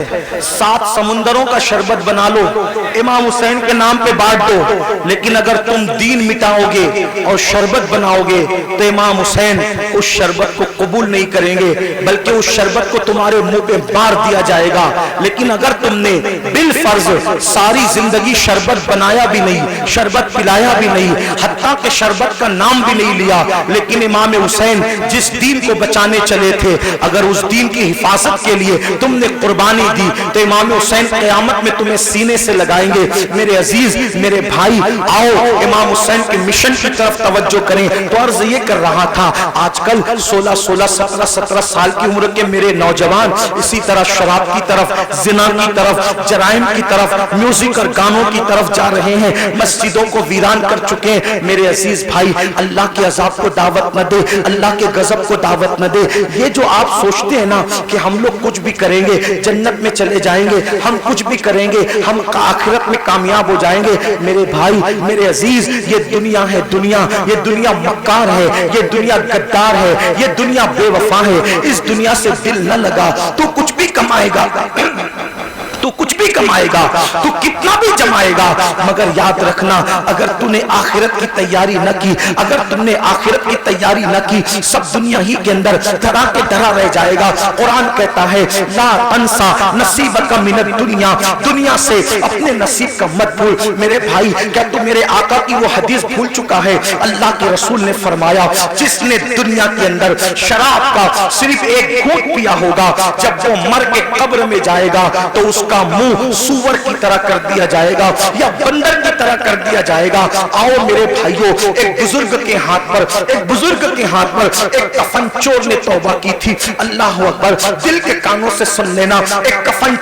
7 समुंदरों का शरबत बना लो, इमाम हुसैन के नाम पे बांट दो, लेकिन अगर तुम दीन मिटाओगे और शरबत बनाओगे तो इमाम हुसैन उस शरबत को कबूल नहीं करेंगे, बल्कि उस शरबत को तुम्हारे मुंह पे मार दिया जाएगा। लेकिन अगर तुमने बिल फर्ज सारी जिंदगी शरबत बनाया भी नहीं, शरबत पिलाया भी नहीं, हत्ता के शरबत का नाम भी नहीं लिया, लेकिन इमाम हुसैन जिस दीन को बचाने चले थे, अगर उस दीन की हिफाजत के लिए तुमने कुर्बानी दी तो इमाम हुसैन क़यामत में तुम्हें सीने से लगाएंगे। मेरे अजीज, मेरे भाई, आओ इमाम हुसैन के मिशन की तरफ तवज्जो करें। तो अर्ज ये कर रहा था, आजकल 16-16, 17-17 साल की उम्र के मेरे नौजवान इसी तरह शराब की तरफ, जिना की तरफ, जराइम की तरफ, म्यूजिक और गानों की तरफ जा रहे हैं, मस्जिदों को वीरान कर चुके हैं। मेरे अजीज भाई, अल्लाह के अजाब को दावत न दे, अल्लाह के गजब को दावत न दे। ये जो आप सोचते हैं ना कि हम लोग कुछ भी करेंगे जन्नत में चले जाएंगे, हम कुछ भी करेंगे हम आखिरत में कामयाब हो जाएंगे, मेरे भाई, मेरे अजीज, ये दुनिया है दुनिया, ये दुनिया मक्कार है, ये दुनिया गद्दार है, ये दुनिया बेवफा है। इस दुनिया से दिल न लगा तो कुछ भी कमाएगा, तू कुछ भी कमाएगा, तू कितना भी जमाएगा, मगर याद रखना अगर तूने आखिरत की तैयारी न की, अगर तुमने आखिरत की तैयारी न की, सब दुनिया ही के अंदर धरा के धरा रह जाएगा। कुरान कहता है, ला तंसा नसीबका मिनद दुनिया, दुनिया से अपने नसीब का मत भूल। मेरे भाई, क्या तू मेरे आका की वो हदीस भूल चुका है? अल्लाह के रसूल ने फरमाया, जिसने दुनिया के अंदर शराब का सिर्फ एक घूंट पिया होगा, जब वो मर के कब्र में जाएगा तो उसका मुंह सूअर की तरह कर दिया जाएगा या बंदर की तरह कर दिया जाएगा। आओ मेरे भाइयों, एक बुजुर्ग के हाथ पर, एक बुजुर्ग के हाथ पर एक कफन चोर ने तौबा की थी। अल्लाह अकबर, दिल के कानों से सुन लेना, एक कफन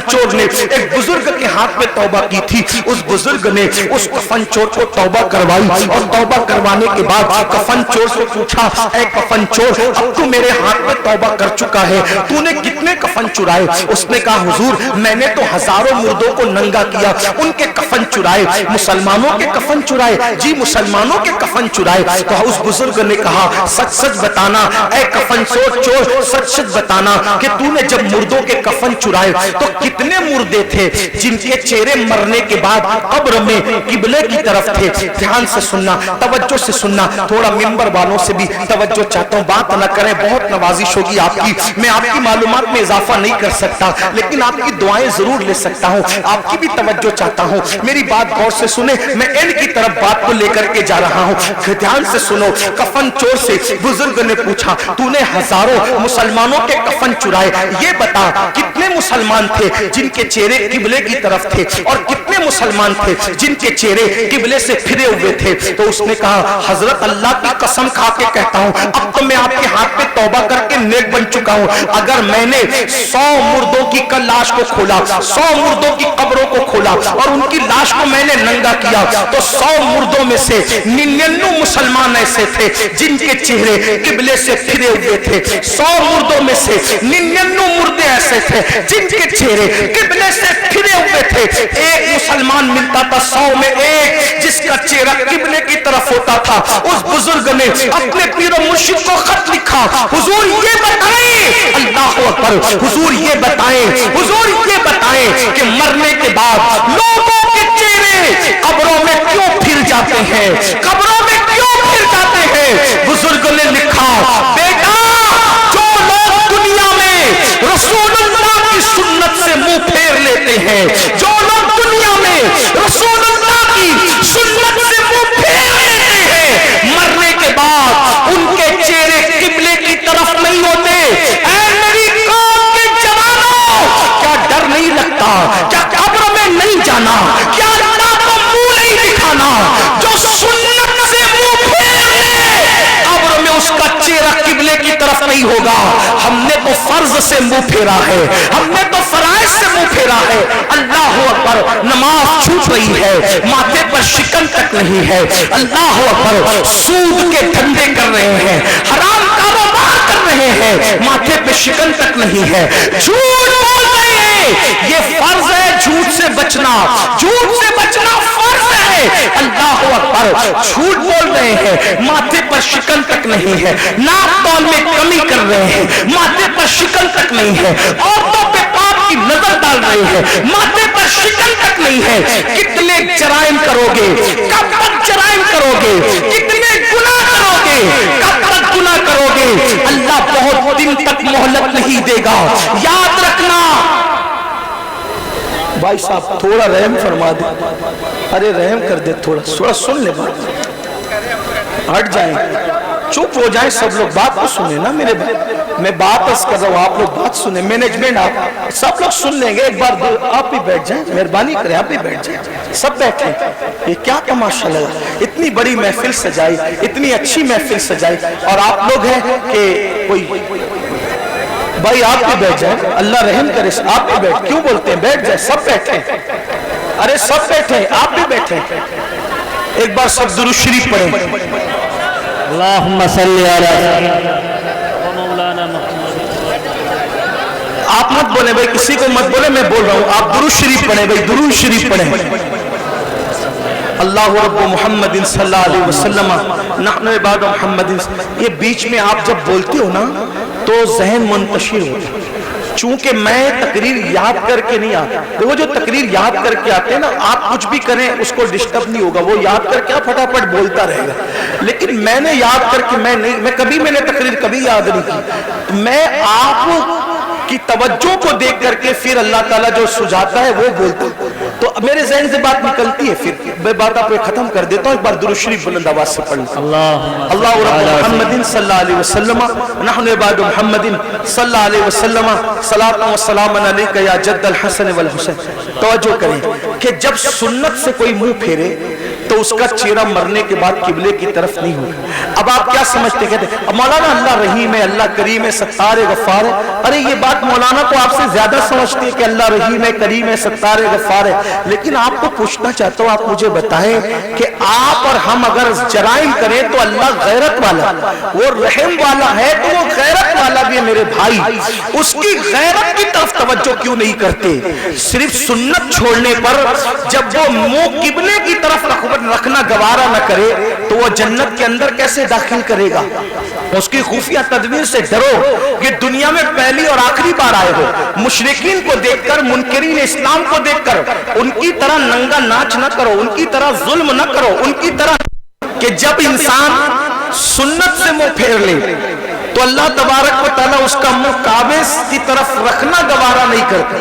चोर ने एक बुजुर्ग के हाथ में तौबा की थी। उस बुजुर्ग ने उस कफन चोर को तौबा करवाई और तौबा करवाने के बाद कफन चोर से पूछा, ऐ कफन चोर, अब तू मेरे हाथ में तौबा कर चुका है, तूने कितने कफन चुराए? उसने कहा, हुजूर मैंने तो हजारों मुर्दों को नंगा किया, उनके कफन चुराए। मुसलमानों के कफन चुराए? जी मुसलमानों के कफन चुराए। तो उस बुजुर्ग ने कहा, सच सच बताना ऐ कफन चोर, सच सच बताना कि तूने जब मुर्दों के कफन चुराए तो कितने मुर्दे थे जिनके चेहरे मरने के बाद कब्र में किबले की तरफ थे? ध्यान से सुनना, तवज्जो से सुनना, थोड़ा मिंबर वालों से भी तवज्जो चाहता हूँ, बात न करें, बहुत नवाजिश होगी आपकी, मैं आपकी मालूमात में इजाफा नहीं कर सकता, लेकिन आपकी दुआएं जरूर ले सकता हूं, आपकी भी तवज्जो चाहता हूं। मेरी बात गौर से सुने, मैं इनकी तरफ बात को लेकर के जा रहा हूं, ध्यान से सुनो। कफन चोर से बुजुर्ग ने पूछा, तूने हजारों मुसलमानों के कफन चुराए, ये बता कितने मुसलमान थे जिनके चेहरे किबले की तरफ थे और कितने मुसलमान थे जिनके चेहरे किबले से फिरे हुए थे? तो उसने कहा, हजरत अल्लाह की कसम खा के कहता हूं, अब तो मैं आपके हाथ पे तौबा करके नेक बन चुका हूं। अगर मैंने 100 मुर्दों की लाश को खोला, 100 मुर्दों की कब्रों को खोला और उनकी लाश को मैंने नंगा किया, तो 100 मुर्दों में से 99 मुसलमान ऐसे थे जिनके चेहरे किबले से फिरे हुए थे। 100 मुर्दों में से 99 मुर्दे ऐसे थे जिनके चेहरे किबले से फिरे हुए थे। एक मुसलमान मिलता था 100 में एक जिसका चेहरा किबले की तरफ होता था। उस बुजुर्ग ने अपने पीर मुर्शिद को खत लिखा, हुजूर ये बताएं, अल्लाह अकबर, हुजूर ये बताएं, हुजूर ये बताएं कि मरने के बाद लोगों के चेहरे कब्रों में क्यों फिर जाते हैं, कब्रों में क्यों फिर जाते हैं? बुजुर्ग ने लिखा, बेटा, जो लोग दुनिया में रसूलुल्लाह की सुन्नत से मुंह फेर लेते हैं, जो लोग दुनिया में रसूलुल्लाह की सुन्नत से मुंह फेर लेते हैं, मरने के बाद उनके चेहरे किबले की तरफ नहीं होते। डर नहीं लगता क्या कब्र में नहीं जाना? क्या अल्लाह को मुंह नहीं दिखाना? जो सुन्नत से मुंह फेर ले, कब्र में उसका चेहरा किबले की तरफ नहीं होगा। हमने तो फर्ज से मुंह फेरा है, हमने तो फराइज से मुंह फेरा है। अल्लाह अकबर, नमाज छूट रही है, माथे पर शिकन तक नहीं है। अल्लाह अकबर, सूद के धंधे कर रहे हैं, हराम कारोबार कर रहे हैं, माथे पे शिकन तक नहीं है, झूठ बोल रहे हैं। ये फर्ज है झूठ से बचना, झूठ से बचना फर्ज है। अल्लाह अकबर, झूठ बोल रहे हैं, माथे पर शिकन तक नहीं है, नाप तौल में कमी कर रहे हैं, माथे पर शिकन तक नहीं है, औरतों पे पाप رہے ہیں, ماتھے پر شکن تک نہیں ہے. کتنے جرائم کرو گے, کب تک جرائم کرو گے, کتنے گناہ کرو گے, کب تک گناہ کرو گے. اللہ بہت دن تک مہلت نہیں دے گا, یاد رکھنا. بھائی صاحب تھوڑا رحم فرما دے, ارے رحم کر دے, تھوڑا سن لے بات, ہٹ جائیں, چپ ہو جائیں سب لوگ, بات کو سنیں نا میرے بھائی. میں بات اس کر رہا ہوں, آپ لوگ بات سنیں, مینجمنٹ آپ سب لوگ سن لیں گے. ایک بار آپ بھی بیٹھ جائیں, مہربانی کریں آپ بھی بیٹھ جائیں, سب بیٹھیں. یہ کیا تماشا لگا, اتنی بڑی محفل سجائی, اتنی اچھی محفل سجائی, اور آپ لوگ ہیں کہ کوئی بھائی آپ بھی بیٹھ جائیں, اللہ رحم کرے. آپ بھی بیٹھ, کیوں بولتے ہیں بیٹھ جائیں, سب بیٹھیں, ارے سب بیٹھیں, آپ بھی بیٹھیں. ایک بار سب درود شریف پڑھیں. اللہم صلی علی مولانا محمد. آپ مت بولیں بھائی, کسی کو مت بولیں, میں بول رہا ہوں, آپ درود شریف پڑھیں بھائی, درود شریف پڑھیں. اللہ رب محمد صلی اللہ علیہ وسلم نحن عباد محمد. یہ بیچ میں آپ جب بولتے ہو نا تو ذہن منتشر ہوتا ہے, چونکہ میں تقریر یاد کر کے نہیں آتا. وہ جو تقریر یاد کر کے آتے ہیں نا, آپ کچھ بھی کریں اس کو ڈسٹرب نہیں ہوگا, وہ یاد کر کے پھٹافٹ بولتا رہے گا. لیکن میں نے یاد کر کے میں نے تقریر کبھی یاد نہیں کی. میں آپ کی توجہ کو دیکھ کر کے پھر اللہ تعالیٰ جو سجاتا ہے وہ بولتا ہے, تو میرے ذہن سے بات نکلتی ہے, پھر میں بات آپ کو ختم کر دیتا ہوں. ایک بار درود شریف بلند آواز سے پڑھ لیں. اللہ رب محمد صلی اللہ علیہ وسلم نحن عباد محمد صلی اللہ علیہ وسلم صلاۃ و سلام علیک یا جد الحسن والحسین. توجہ کریں کہ جب سنت سے کوئی منہ پھیرے تو اس کا چہرہ مرنے کے بعد قبلے کی طرف نہیں ہوگا. اب آپ کیا سمجھتے, کہتے مولانا اللہ رحیم ہے, اللہ کریم ہے, ستار غفار ہے. ارے یہ بات مولانا تو آپ سے زیادہ سمجھتے ہیں کہ اللہ رحیم ہے, کریم ہے, ستار غفار ہے. لیکن آپ کو پوچھنا چاہتا ہوں, آپ مجھے بتائیں کہ آپ اور ہم اگر جرائم کریں تو اللہ غیرت والا, وہ رحم والا ہے تو وہ غیرت والا بھی ہے میرے بھائی. اس کی غیرت کی طرف توجہ کیوں نہیں کرتے؟ صرف سنت چھوڑنے پر جب وہ منہ قبلے کی طرف رکھنا گوارا نہ کرے تو وہ جنت کے اندر کیسے داخل کرے گا؟ اس کی خفیہ تدبیر سے ڈرو کہ دنیا میں پہلی اور آخری بار آئے ہو. مشرکین کو دیکھ کر, منکرین اسلام کو دیکھ کر ان کی طرح ننگا ناچ نہ کرو, ان کی طرح ظلم نہ کرو, ان کی طرح کہ جب انسان سنت سے منہ پھیر لے تو اللہ تبارک و تعالیٰ اس کا منہ کعبے کی طرف رکھنا گوارا نہیں کرتا.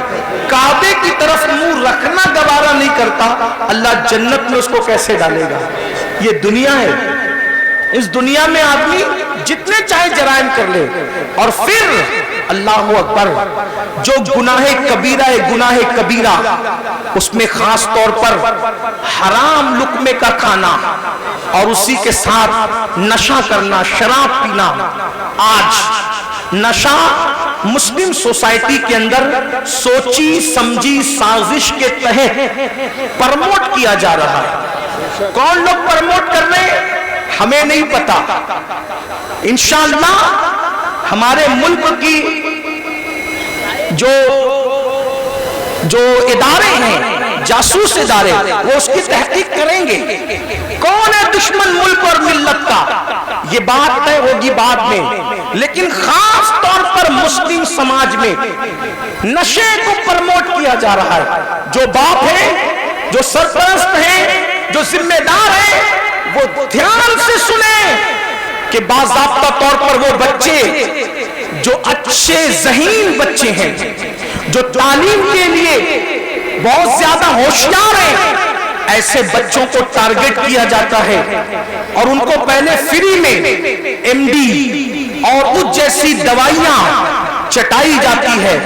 کعبے کی طرف منہ رکھنا گوارا نہیں کرتا, اللہ جنت میں اس کو کیسے ڈالے گا؟ یہ دنیا ہے, اس دنیا میں آدمی جتنے چاہے جرائم کر لے, اور پھر اللہ اکبر جو گناہ کبیرہ ہے, گناہ کبیرہ اس میں خاص طور پر حرام لقمے کا کھانا اور اسی کے ساتھ نشہ کرنا, شراب پینا. آج نشہ مسلم سوسائٹی کے اندر سوچی سمجھی سازش کے تحت پرموٹ کیا جا رہا ہے. کون لوگ پرموٹ کر رہے ہیں ہمیں نہیں پتا. انشاءاللہ ہمارے ملک کی جو ادارے ہیں, جاسوس ادارے, وہ اس کی تحقیق کریں گے کون ہے دشمن ملک اور ملت کا. یہ بات طے ہوگی بعد میں, لیکن خاص طور پر مسلم سماج میں نشے کو پرموٹ کیا جا رہا ہے. جو باپ ہیں, جو سرپرست ہیں, جو ذمہ دار ہیں, وہ دھیان سے سنیں کہ باضابطہ طور پر وہ بچے جو اچھے ذہین بچے ہیں, جو تعلیم کے لیے بہت زیادہ ہوشیار ہیں, ایسے بچوں کو ٹارگٹ کیا جاتا ہے اور ان کو پہلے فری میں ایم ڈی اور اس جیسی دوائیاں چٹائی جاتی ہے,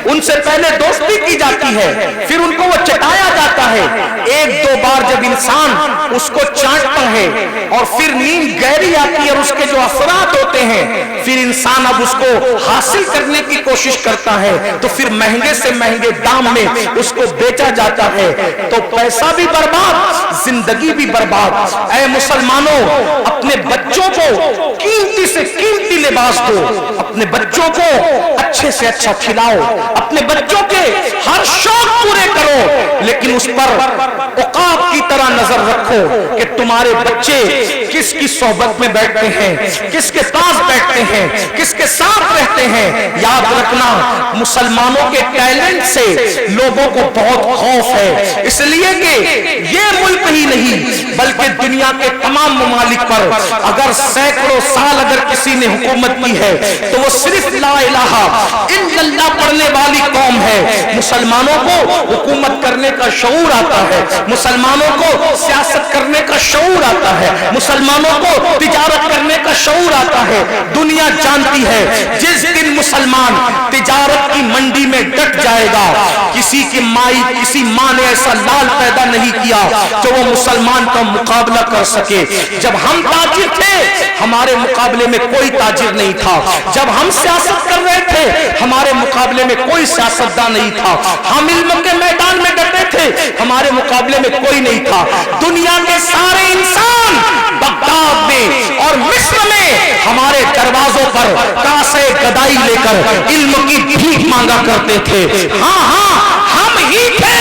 ان سے پہلے دوستی کی جاتی ہے, پھر ان کو وہ چٹایا جاتا ہے. ایک دو بار جب انسان اس کو چاٹتا ہے اور پھر نیند گہری آتی ہے اور اس کے جو اثرات ہوتے ہیں, پھر انسان اب اس کو حاصل کرنے کی کوشش کرتا ہے تو پھر مہنگے سے مہنگے دام میں اس کو بیچا جاتا ہے. تو پیسہ بھی برباد, زندگی بھی برباد. اے مسلمانوں, اپنے بچوں کو قیمتی سے قیمتی لباس دو, اپنے بچوں کو اچھے سے اچھا کھلاؤ, اپنے بچوں کے ہر شوق پورے کرو, لیکن اس پر عقاب کی طرح नजर रखो कि तुम्हारे बच्चे किसकी सोहबत में बैठते हैं, किसके पास बैठते हैं, किसके साथ रहते हैं। याद रखना, मुसलमानों के टैलेंट से लोगों को बहुत खौफ है, इसलिए कि ये मुल्क ही नहीं बल्कि दुनिया के तमाम ममालिक पर अगर सैकड़ों साल अगर किसी ने हुकूमत की है तो वो सिर्फ ला इलाहा इल्लल्लाह पढ़ने वाली कौम है। मुसलमानों को हुकूमत करने का शऊर आता है, मुसलमानों को सियासत करने का शऊर आता है, मुसलमानों को तिजारत करने का शऊर आता है। दुनिया जानती है जिस दिन मुसलमान तिजारत की मंडी में डट जाएगा, किसी की किसी माँ ने ऐसा लाल पैदा नहीं किया जो वो मुसलमान का मुकाबला कर सके। जब हम ताजिर थे हमारे मुकाबले में कोई ताजिर नहीं था, जब हम सियासत कर रहे थे हमारे मुकाबले में कोई सियासतदान नहीं था, हम इल्म के मैदान में डटे थे हमारे मुकाबले में कोई नहीं था। दुनिया के सारे इंसान बगदाद में और मिस्र में हमारे दरवाजों पर कासे गदाई लेकर इल्म की भीख मांगा करते थे। हाँ हाँ, हम ही थे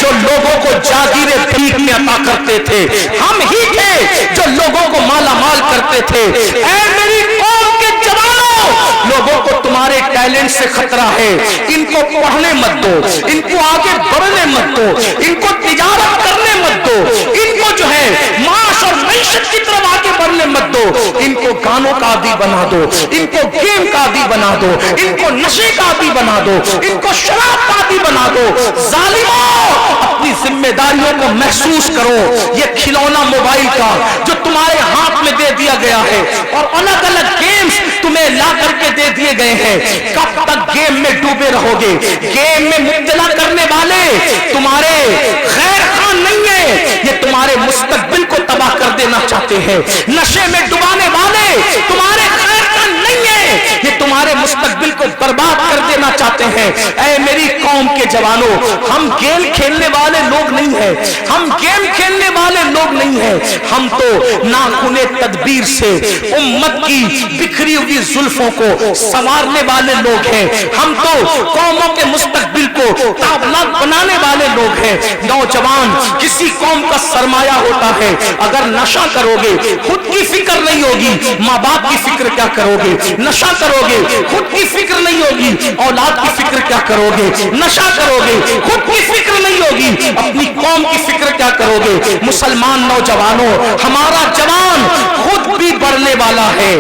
जो लोगों को जागीरे भीख में अता करते थे, हम ही थे जो लोगों को माला माल करते थे। ऐ मेरी कौम के जवानों, लोगों को तुम्हारे टैलेंट से खतरा है, इनको पढ़ने मत दो, इनको आगे बढ़ने मत दो, इनको तिजारत करने मत दो, इनको जो है माश और मैशत की तरफ आगे बढ़ने मत दो, इनको गानों का आदी बना दो, इनको गेम का आदी बना दो, इनको नशे का आदी बना दो, इनको शराब का आदी बना दो। जालिमों, अपनी जिम्मेदारियों को महसूस करो। ये खिलौना मोबाइल का जो तुम्हारे हाथ में दे दिया गया है और अलग अलग गेम्स तुम्हें ला करके दे दिए गए हैं, कब तक गेम में डूबे रहोगे? गेम में मुब्तला करने वाले तुम्हारे खैर खान नहीं है, ये तुम्हारे मुस्तकबिल को तबाह कर देना चाहते हैं। नशे में डुबाने वाले तुम्हारे खैर खान नहीं है, ये तुम्हारे मुस्तकबिल को बर्बाद कर देना चाहते हैं। ऐ मेरी कौम के जवानों, हम गेम खेलने वाले लोग नहीं हैं, हम गेम खेलने वाले लोग नहीं हैं, हम तो नाखुने तदबीर से उम्मत की बिखरी हुई जुल्फों को संवारने वाले लोग हैं, हम तो कौमों के मुस्तकबिल को ताबनाक बनाने वाले लोग हैं। नौजवान किसी कौम का सरमाया होता है, अगर नशा करोगे खुद की फिक्र नहीं होगी, माँ बाप की फिक्र क्या करोगे? नशा करोगे खुद की फिक्र नहीं होगी, औलाद की फिक्र क्या करोगे? नशा करोगे खुद की फिक्र नहीं होगी, अपनी कौम की फिक्र क्या करोगे? मुसलमान नौजवानों, हमारा जवान खुद भी बढ़ने वाला है,